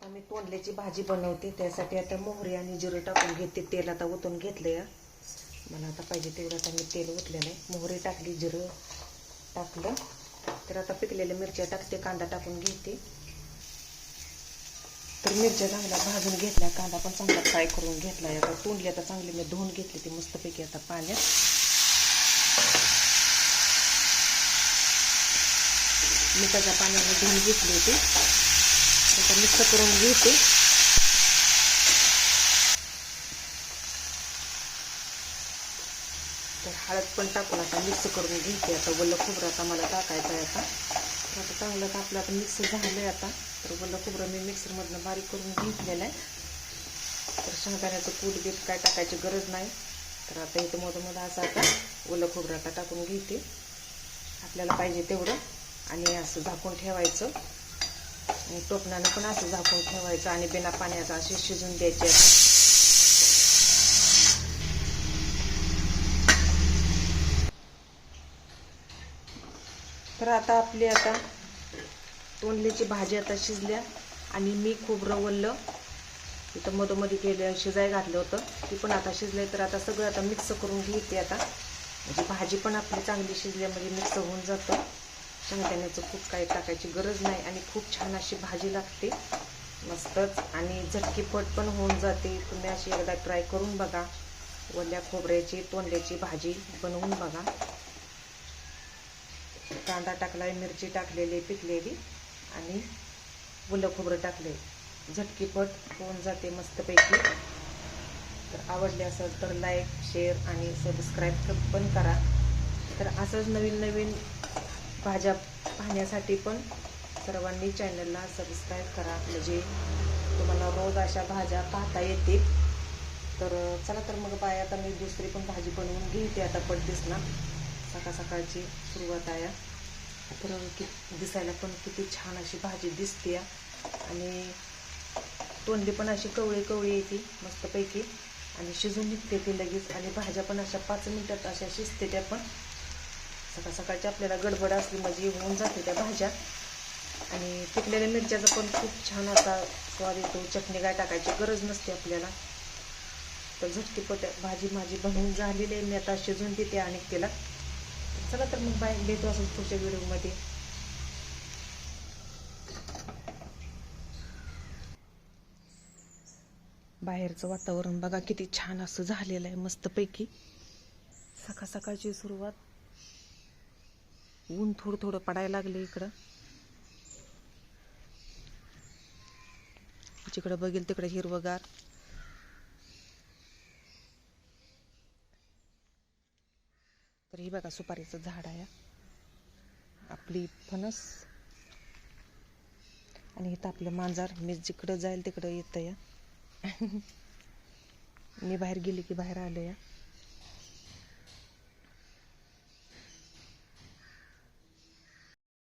आता मी तोंडल्याची भाजी बनवते. त्यासाठी आता मोहरी आणि जिरं टाकून घेते. तेल आता ओतून घेतलं या. मला आता पाहिजे तेवढं आता मी तेल ओतलेलं आहे. मोहरी टाकली, जिरं टाकलं. तर आता पिकलेल्या मिरच्या टाकते, कांदा टाकून घेते. तर मिरच्या चांगल्या भाजून घेतल्या, कांदा पण चांगला फ्राय करून घेतला. आता तोंडली आता चांगली मी धुवून घेतली ती मस्तपैकी आता पाण्यात. मिठाच्या पाण्याने धुवून घेतली होती. आता मिक्स करून घेते. तर हळद पण टाकून आता मिक्स करून घेते. आता ओलं खोबरं आता मला टाकायचं आहे. आता चांगलं आपलं आता मिक्स झालं आहे. आता तर ओलं खोबरं मी मिक्सरमधनं बारीक करून घेतलेलं आहे. तर शेंगदाण्याचं कूट बीट काय टाकायची गरज नाही. तर आता इथं मधोमध असं आता ओलं खोबरं आता टाकून घेते आपल्याला पाहिजे तेवढं. आणि असं झाकून ठेवायचं. आणि टोपणानं पण असं झाकून ठेवायचं आणि बिना पाण्याचं असे शिजून द्यायचे. तर आता आपली आता तोंडल्याची भाजी आता शिजल्या. आणि मी खोबरं ओलं इथं मधोमधी केलं, शिजाय घातलं होतं, ती पण आता शिजले. तर आता सगळं आता मिक्स करून घेते आता. म्हणजे भाजी पण आपली चांगली शिजल्या म्हणजे मिक्स होऊन जातं. शेंगदाण्याचं खूप काही टाकायची गरज नाही. आणि खूप छान अशी भाजी लागते मस्तच. आणि झटकीपट पण होऊन जाते. तुम्ही अशी एकदा ट्राय करून बघा. ओल्या खोबऱ्याची तोंडल्याची भाजी बनवून बघा. कांदा टाकलाय, मिरची टाकलेली पिकलेली आणि ओलं खोबरं टाकले. झटकीपट होऊन जाते मस्तपैकी. तर आवडले असेल तर लाईक, शेअर आणि सबस्क्राईब पण करा. तर असंच नवीन नवीन भाज्या पाहण्यासाठी पण सर्वांनी चॅनलला सबस्क्राईब करा. म्हणजे तुम्हाला रोज अशा भाज्या पाहता येतील. तर चला तर मग बाय. आता मी दुसरी पण भाजी बनवून घेते आता पटदिसना. सकाळ सकाळची सुरुवात आहे. तर दिसायला पण किती छान अशी भाजी दिसते. आणि तोंडली पण अशी कवळी कवळी येते मस्तपैकी. आणि शिजून निघते ती लगेच. आणि भाज्या पण अशा 5 मिनिटात अशा शिजते त्या पण. सकाळ सकाळची आपल्याला गडबड असली म्हणजे होऊन जाते त्या भाज्या. आणि पिकलेल्या मिरच्याचा पण खूप छान असा स्वाद येतो. चटणी काय टाकायची गरज नसते आपल्याला. तर झटकीपट भाजी माझी बनवून झालेली आहे. मी आता शिजून देते आणि तिला. चला तर मग बाय, भेटू असं पुढच्या व्हिडिओमध्ये. बाहेरचं वातावरण बघा किती छान असं झालेलं आहे मस्तपैकी. सकाळ सकाळची सुरुवात. ऊन थोडं थोडं पडायला लागले इकडं. जिकडं बघेल तिकडे हिरवगार. तर ही बघा सुपारीचं झाड आहे. आपली फणस. आणि इथं आपलं मांजर. मी जिकडं जाईल तिकडं येतं या. मी बाहेर गेली की बाहेर आलं या.